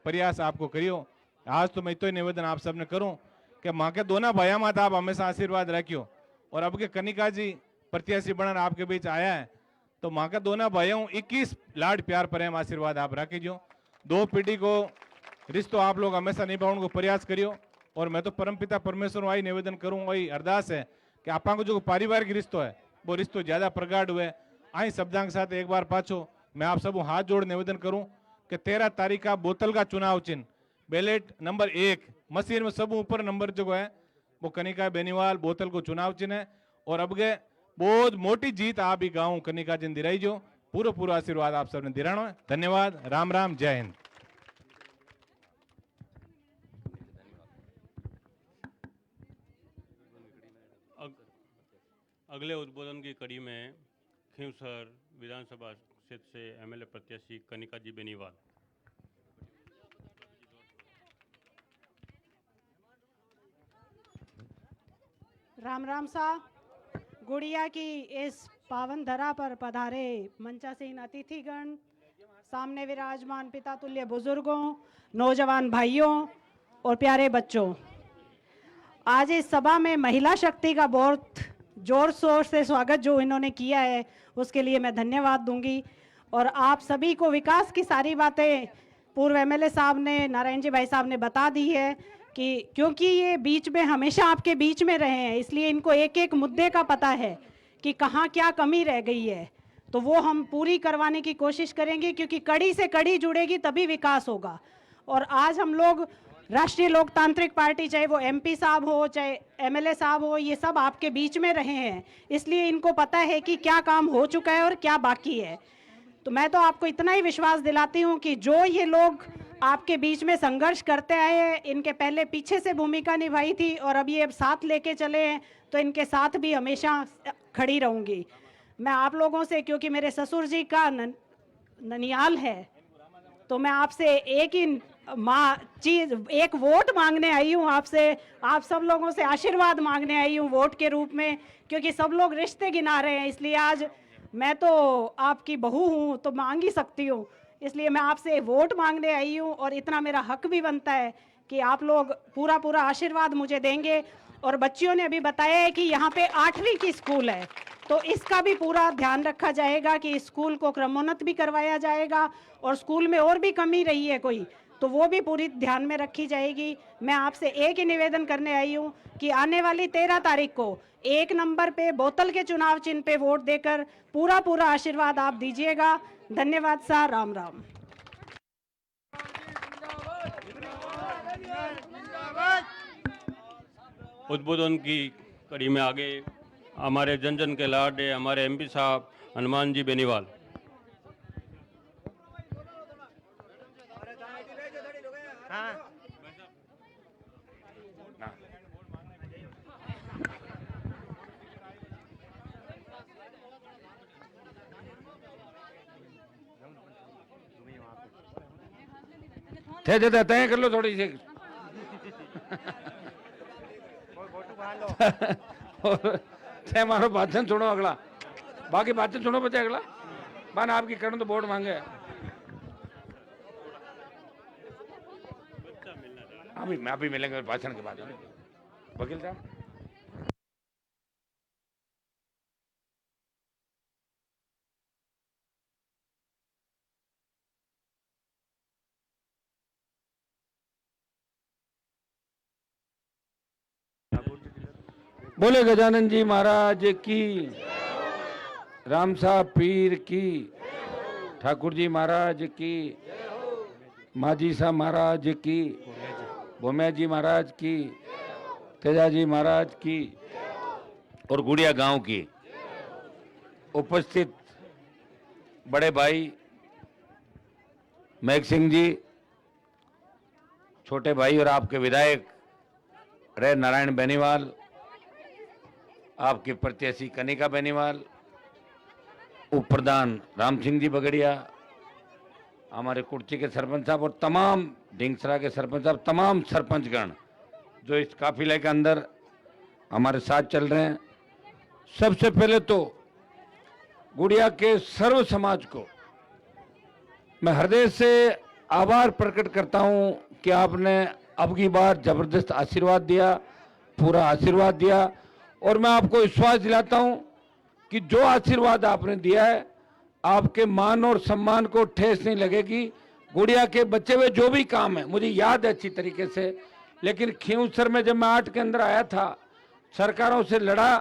प्रयास आपको करियो। आज तो मैं तो निवेदन आप सबने करूं कि माँ के दोनों भाइयों माता आप हमेशा आशीर्वाद रखियो। और अब के कनिका जी प्रत्याशी बनकर आपके बीच आया है, तो माँ के दोनों भाइयों 21 लाड प्यार प्रेम आशीर्वाद आप रखियो। दो पीढ़ी को रिश्तों आप लोग हमेशा निभाने को प्रयास करियो। और मैं तो परमपिता परमेश्वर वही निवेदन करूँ, वही अरदास है कि आपा को जो पारिवारिक रिश्तो है वो रिश्तो ज्यादा प्रगाढ़ हुए। आई शब्दां के साथ एक बार पाछो मैं आप सब हाथ जोड़ निवेदन करूं कि 13 तारीख का बोतल का चुनाव चिन्ह बैलेट नंबर 1 मशीन में सब ऊपर नंबर जो है वो कनिका बेनीवाल बोतल को चुनाव चिन्ह है। और अब के बहुत मोटी जीत आप ही गाँव कनिका जी दिराई जो पूरा पूरा आशीर्वाद आप सबने दिरानो है। धन्यवाद, राम राम, जय हिंद। अगले उद्बोधन की कड़ी में खींवसर विधानसभा क्षेत्र से एमएलए प्रत्याशी कनिका जी बेनीवाल। राम राम सा। गुड़िया की इस पावन धरा पर पधारे मंचासीन अतिथिगण, सामने विराजमान पिता तुल्य बुजुर्गों, नौजवान भाइयों और प्यारे बच्चों, आज इस सभा में महिला शक्ति का बहुत जोर शोर से स्वागत जो इन्होंने किया है उसके लिए मैं धन्यवाद दूंगी। और आप सभी को विकास की सारी बातें पूर्व एमएलए साहब ने, नारायण जी भाई साहब ने बता दी है कि क्योंकि ये बीच में हमेशा आपके बीच में रहे हैं इसलिए इनको एक एक मुद्दे का पता है कि कहाँ क्या कमी रह गई है, तो वो हम पूरी करवाने की कोशिश करेंगे क्योंकि कड़ी से कड़ी जुड़ेगी तभी विकास होगा। और आज हम लोग राष्ट्रीय लोकतांत्रिक पार्टी, चाहे वो एमपी साहब हो चाहे एमएलए साहब हो, ये सब आपके बीच में रहे हैं इसलिए इनको पता है कि क्या काम हो चुका है और क्या बाकी है। तो मैं तो आपको इतना ही विश्वास दिलाती हूँ कि जो ये लोग आपके बीच में संघर्ष करते आए हैं, इनके पहले पीछे से भूमिका निभाई थी और अब ये साथ लेके चले हैं तो इनके साथ भी हमेशा खड़ी रहूँगी। मैं आप लोगों से, क्योंकि मेरे ससुर जी का ननियाल है, तो मैं आपसे एक ही चीज, एक वोट मांगने आई हूँ आपसे, आप सब लोगों से आशीर्वाद मांगने आई हूँ वोट के रूप में, क्योंकि सब लोग रिश्ते गिना रहे हैं इसलिए आज मैं तो आपकी बहू हूँ तो मांग ही सकती हूँ, इसलिए मैं आपसे वोट मांगने आई हूँ और इतना मेरा हक भी बनता है कि आप लोग पूरा पूरा आशीर्वाद मुझे देंगे। और बच्चियों ने अभी बताया है कि यहाँ पे 8वीं की स्कूल है तो इसका भी पूरा ध्यान रखा जाएगा कि स्कूल को क्रमोन्नत भी करवाया जाएगा और स्कूल में और भी कमी रही है कोई तो वो भी पूरी ध्यान में रखी जाएगी। मैं आपसे एक ही निवेदन करने आई हूँ कि आने वाली 13 तारीख को 1 नंबर पे बोतल के चुनाव चिन्ह पे वोट देकर पूरा पूरा आशीर्वाद आप दीजिएगा। धन्यवाद सा, राम राम। उद्बोधन की कड़ी में आगे हमारे जन जन के लाडले हमारे एमपी साहब हनुमान जी बेनीवाल। तय कर लो थोड़ी सी तय मारो भाषण सुनो अगला, बाकी भाषण सुनो बच्चे अगला बन आपकी करण तो वोट मांगे। अभी मिलेंगे भाषण के बाद वकील साहब। बोले गजानन जी महाराज की, राम साहब पीर की, ठाकुर जी महाराज की, माजी साहब महाराज की, भोमिया जी महाराज की, तेजा जी महाराज की और गुड़िया गांव की उपस्थित बड़े भाई महक सिंह जी, छोटे भाई और आपके विधायक रहे नारायण बेनीवाल, आपके प्रत्याशी कनिका बेनीवाल, उप प्रधान राम सिंह जी बगड़िया, हमारे कुर्ची के सरपंच साहब और तमाम ढिंगसरा के सरपंच साहब, तमाम सरपंचगण जो इस काफिले के अंदर हमारे साथ चल रहे हैं। सबसे पहले तो गुड़िया के सर्व समाज को मैं हृदय से आभार प्रकट करता हूं कि आपने अब की बार जबरदस्त आशीर्वाद दिया, पूरा आशीर्वाद दिया, और मैं आपको विश्वास दिलाता हूं कि जो आशीर्वाद आपने दिया है आपके मान और सम्मान को ठेस नहीं लगेगी। गुड़िया के बच्चे हुए जो भी काम है मुझे याद है अच्छी तरीके से, लेकिन खींवसर में जब मैं 8 के अंदर आया था सरकारों से लड़ा,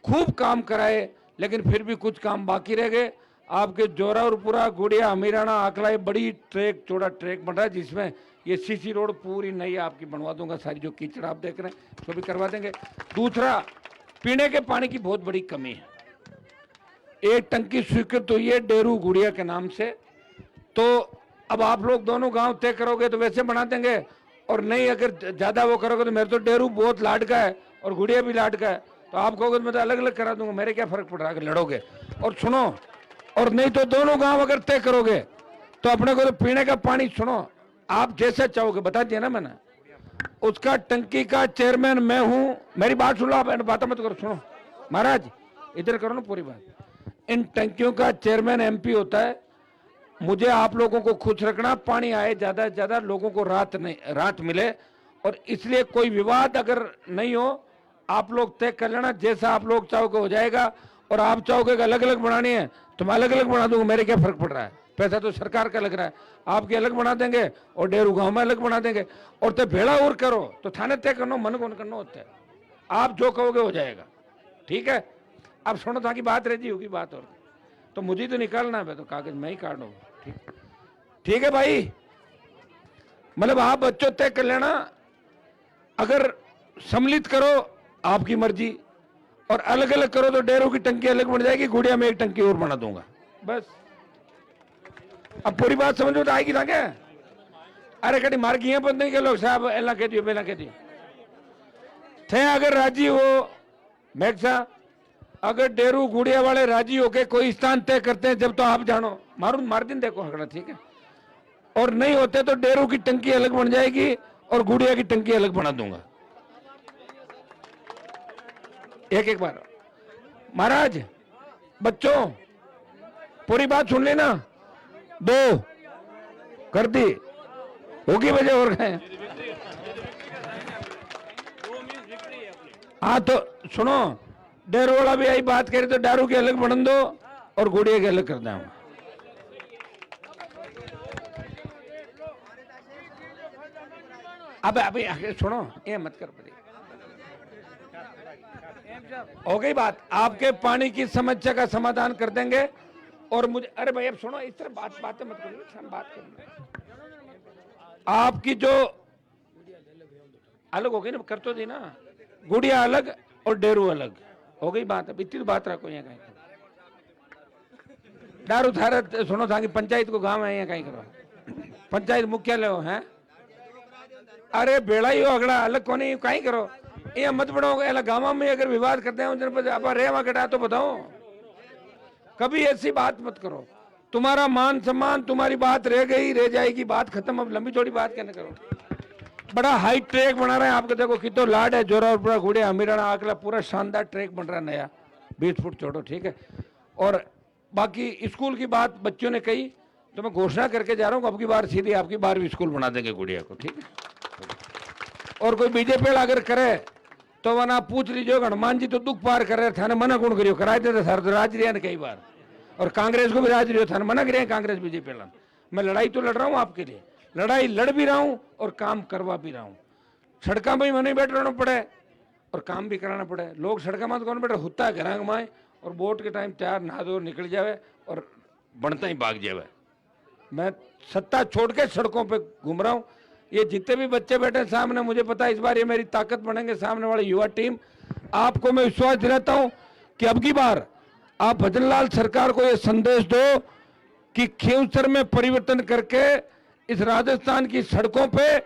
खूब काम कराए, लेकिन फिर भी कुछ काम बाकी रह गए। आपके जोरावरपुरा गुड़िया अमीराना आकला ये बड़ी ट्रैक चौड़ा ट्रैक बन रहा है, जिसमें ये सीसी रोड पूरी नई आपकी बनवा दूंगा, सारी जो कीचड़ आप देख रहे हैं उसको भी करवा देंगे। दूसरा, पीने के पानी की बहुत बड़ी कमी है, एक टंकी स्वीकृत हुई है डेरू गुड़िया के नाम से, तो अब आप लोग दोनों गांव तय करोगे तो वैसे बना देंगे, और नहीं अगर ज्यादा वो करोगे तो मेरे तो डेरू बहुत लाड का है और गुड़िया भी लाड का है, तो आप कहोगे तो मैं तो अलग अलग करा दूंगा, मेरे क्या फर्क पड़ रहा है अगर लड़ोगे। और सुनो, और नहीं तो दोनों गांव अगर तय करोगे तो अपने को तो पीने का पानी, सुनो आप जैसा चाहोगे, बता दिया ना मैंने, उसका टंकी का चेयरमैन मैं हूं। मेरी बात सुनो, आप बात मत करो, सुनो महाराज इधर करो ना पूरी बात। इन टंकियों का चेयरमैन एमपी होता है, मुझे आप लोगों को खुश रखना, पानी आए ज्यादा से ज्यादा, लोगों को राहत मिले, और इसलिए कोई विवाद अगर नहीं हो आप लोग तय कर लेना, जैसा आप लोग चाहोगे हो जाएगा। और आप चाहोगे कि अलग अलग बनानी है तो मैं अलग अलग बना दूंगा, मेरे क्या फर्क पड़ रहा है, पैसा तो सरकार का लग रहा है, आपके अलग बना देंगे और डेरू गांव में अलग बना देंगे। और तो भेड़ा और करो तो थाने तय करना, मन कौन करना होता है, आप जो कहोगे हो जाएगा, ठीक है। अब सुनो था कि बात रह जी होगी बात, और तो मुझे तो निकालना है, तो कागज मैं ही काट दूंगा, ठीक है भाई। मतलब आप बच्चों तय कर लेना, अगर सम्मिलित करो आपकी मर्जी, और अलग अलग करो तो डेरू की टंकी अलग बन जाएगी, गुड़िया में एक टंकी और बना दूंगा, बस। अब पूरी बात समझ में तो आएगी ना क्या? अरे कटी मार गए बंदे के लोग साहब, एला कह दियो बेला कह दियो थे, अगर राजी हो मेघसा, अगर डेरू गुड़िया वाले राजी होके कोई स्थान तय करते हैं जब, तो आप जानो मार दिन देखो हगड़ा, ठीक है। और नहीं होते तो डेरू की टंकी अलग बन जाएगी और गुड़िया की टंकी अलग बना दूंगा, एक एक बार। महाराज बच्चों पूरी बात सुन लेना, 2 कर दी होगी वजह और गए। हाँ तो सुनो, डेरू वाला भी यही बात करे तो डेरू के अलग बना दो और गुड़िया के अलग कर दें। अब अभी सुनो, ये मत कर पड़ी, हो गई बात, आपके पानी की समस्या का समाधान कर देंगे। और मुझे, अरे भाई अब सुनो, इस तरह बातें मत करो, हम बात करना। आपकी जो अलग हो गई ना, कर तो दी ना, गुड़िया अलग और डेरू अलग, हो गई बात। अब इतनी तो बात रखो, यहाँ कहीं दारू थारा सुनो था कि पंचायत को गांव है, यहाँ कहीं करो, पंचायत मुख्यालय हो है, अरे बेड़ा ही हो अगड़ा, अलग को नहीं कहीं करो, ये मत बढ़ाओ। गांव में अगर विवाद करते हैं जनपद आप रे वहां कटा तो बताओ, कभी ऐसी बात मत करो। तुम्हारा मान सम्मान, तुम्हारी बात रह गई रह जाएगी, बात खत्म, अब लंबी थोड़ी बात कहने करो। बड़ा हाई ट्रैक बना रहे हैं आपको, देखो कितो लाड है, जोरावरपुरा गुड़िया अमीराना आकला, पूरा शानदार ट्रैक बन रहा है नया, 20 फुट चौड़ो, ठीक है। और बाकी स्कूल की बात बच्चों ने कही तो मैं घोषणा करके जा रहा हूँ, अब की बार सीधी आपकी 12वीं स्कूल बना देंगे गुड़िया को, ठीक है। और कोई बीजेपी अगर करे तो वना पूछ लीजिए, हनुमान जी तो दुख पार कर रहे थे, मना कौन करियो, कराए थे सर तो राज रिया ने कई बार, और कांग्रेस को भी राज रियो था, मना करे कांग्रेस बीजेपी। मैं लड़ाई तो लड़ रहा हूँ आपके लिए, लड़ाई लड़ भी रहा हूँ और काम करवा भी रहा हूँ। सड़का में मने बैठ रहना पड़े और काम भी कराना पड़े। लोग सड़का में तो कौन बैठे, हुत्ता घर माए और वोट के टाइम तैयार नहा धो निकल जावे और बनता ही भाग जावे। मैं सत्ता छोड़ के सड़कों पे घूम रहा हूँ। ये जितने भी बच्चे बैठे सामने, मुझे पता है इस बार ये मेरी ताकत बनेंगे, सामने वाली युवा टीम। आपको मैं विश्वास दिलाता हूं कि अब की बार आप भजनलाल सरकार को ये संदेश दो कि खींवसर में परिवर्तन करके इस राजस्थान की सड़कों पे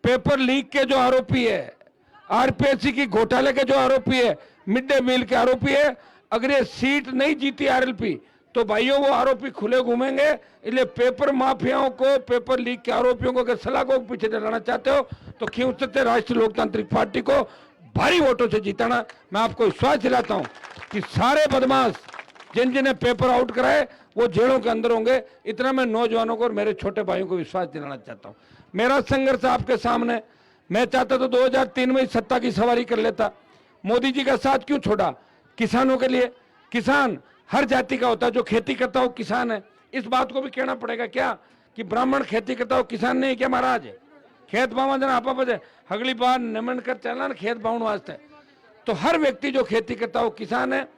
पेपर लीक के जो आरोपी है, आरपीएससी की घोटाले के जो आरोपी है, मिड डे मील के आरोपी है, अगर ये सीट नहीं जीती आरएलपी तो भाइयों वो आरोपी खुले घूमेंगे। इसलिए पेपर माफियाओं को, पेपर लीक के आरोपियों को अगर सलाखों के पीछे डराना चाहते हो तो खींवसर से राष्ट्रीय लोकतांत्रिक पार्टी को भारी वोटों से जिताना। मैं आपको विश्वास दिलाता हूं कि सारे बदमाश जिन जिन्हें पेपर आउट कराए वो जेलों के अंदर होंगे। इतना मैं नौजवानों को और मेरे छोटे भाइयों को विश्वास दिलाना चाहता हूं। मेरा संघर्ष आपके सामने, मैं चाहता तो 2003 में सत्ता की सवारी कर लेता। मोदी जी का साथ क्यों छोड़ा? किसानों के लिए। किसान हर जाति का होता है, जो खेती करता हो किसान है। इस बात को भी कहना पड़ेगा क्या कि ब्राह्मण खेती करता हो किसान नहीं क्या महाराज? खेत बावा जना आपा बजे अगली बार नमन कर चलना खेत बाउन वास्ते। तो हर व्यक्ति जो खेती करता हो किसान है,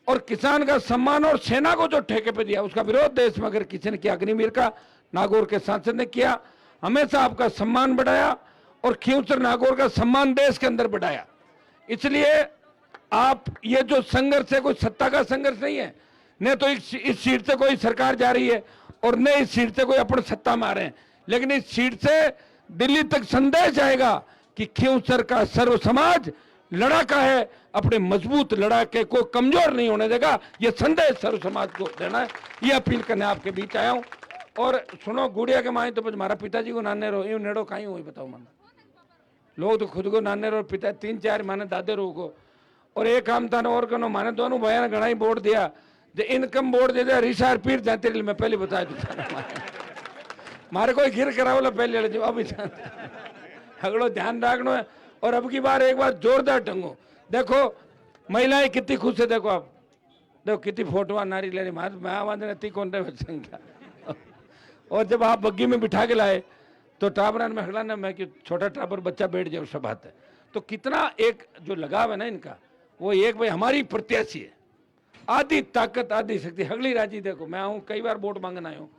और किसान का सम्मान और सेना को जो ठेके पे दिया उसका विरोध देश में अगर किसी ने किया, अग्निवीर का नागौर के सांसद ने किया, हमेशा आपका सम्मान बढ़ाया और खींवसर नागौर का सम्मान देश के अंदर बढ़ाया। इसलिए आप ये जो संघर्ष है कोई सत्ता का संघर्ष नहीं है, न तो इस सीट से कोई सरकार जा रही है और न इस सीट से कोई अपनी सत्ता में आ रहे हैं, लेकिन इस सीट से दिल्ली तक संदेश आएगा कि खींवसर का सर्व समाज लड़ाका है, अपने मजबूत लड़ाके को कमजोर नहीं होने देगा। ये संदेश सर्व समाज को देना है, ये अपील करने आपके बीच आया हूं। और सुनो, गुड़िया के माए तो हमारा पिताजी को नाने रो यूं नेड़ो कहीं हुई बताओ मन लोग तो खुद को नाने रो, पिता 3-4 माने दादे रो को। और एक काम था ना और कनो माने दोनों भैया ने घना ही बोर्ड दिया, जो इनकम बोर्ड दे दिया रिसार पीर जाते रही। मैं पहले बता दूं मारे कोई गिर करा बोला पहले जो अभी अगलो ध्यान रखना है। और अब की बार एक बार जोरदार टंगो। देखो महिलाएं कितनी खुश है, देखो आप देखो कितनी फोटो नारी ले रही मैं आवाज नहीं कौन रहे संख्या। और जब आप बग्गी में बिठा के लाए तो टाबरान में हगला ना मैं कि छोटा टाबर बच्चा बैठ जाए सब बात है। तो कितना एक जो लगाव है ना इनका, वो एक भाई हमारी प्रत्याशी है, आधी ताकत आधी शक्ति। अगली राजी देखो मैं आऊँ कई बार वोट मांगना आया हूँ,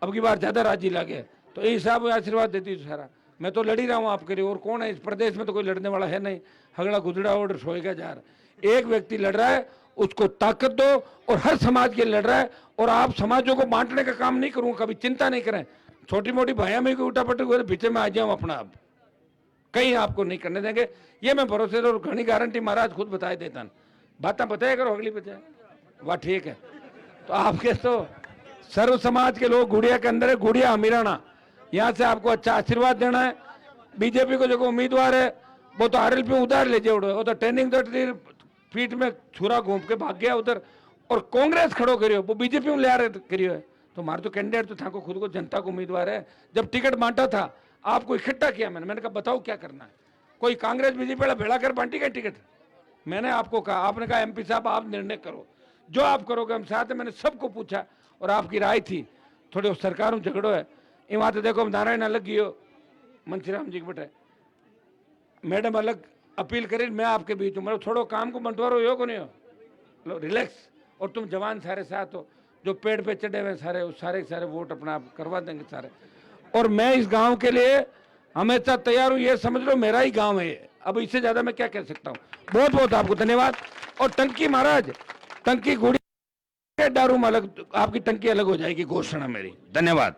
अब की बार ज्यादा राजी लागे तो ये हिसाब आशीर्वाद देती हूँ सारा। मैं तो लड़ ही रहा हूँ आपके लिए, और कौन है इस प्रदेश में तो कोई लड़ने वाला है नहीं। हगड़ा गुजड़ा और सोएगा जा रहा, एक व्यक्ति लड़ रहा है उसको ताकत दो, और हर समाज के लड़ रहा है। और आप समाजों को बांटने का काम नहीं करूंगा, कभी चिंता नहीं करें। छोटी मोटी भाइयों में कोई उठापट हुए तो पीछे में आ जाऊं अपना, आप कहीं आपको नहीं करने देंगे, ये मैं भरोसे और घनी गारंटी महाराज खुद बताए देता। बातें बताया करो अगली बचे वाह ठीक है। तो आपके तो सर्व समाज के लोग गुड़िया के अंदर है, गुड़िया अमीराना, यहाँ से आपको अच्छा आशीर्वाद देना है। बीजेपी को जो उम्मीदवार है वो तो आरएलपी उधार ले जाओ, वो तो ट्रेनिंग फीट में छुरा घूम के भाग गया उधर, और कांग्रेस खड़ो करियो वो बीजेपी में ले आ रहे करियो है। तो हमारे तो कैंडिडेट तो था को खुद को जनता को उम्मीदवार है। जब टिकट बांटा था आपको इकट्ठा किया मैंने कहा बताओ क्या करना है। कोई कांग्रेस बीजेपी वाला भेड़ा कर बांटी गई टिकट, मैंने आपको कहा, आपने कहा एमपी साहब आप निर्णय करो, जो आप करोगे हम साथ हैं। मैंने सबको पूछा और आपकी राय थी। थोड़े सरकारों झगड़ो है वहां तो देखो नारायण अलग गियो मनसीराम जी के बेटे, मैडम अलग अपील करी, मैं आपके बीच हूँ। मतलब थोड़ो काम को बंटवारो हो को नहीं हो, लो रिलैक्स। और तुम जवान सारे साथ हो, जो पेड़ पे चढ़े हुए सारे उस सारे वोट अपना आप करवा देंगे सारे। और मैं इस गांव के लिए हमेशा तैयार हूँ, ये समझ लो मेरा ही गांव है ये। अब इससे ज्यादा मैं क्या कह सकता हूँ। बहुत बहुत आपको धन्यवाद। और टंकी महाराज, टंकी गुड़ी दारू में अलग, आपकी टंकी अलग हो जाएगी, घोषणा मेरी। धन्यवाद।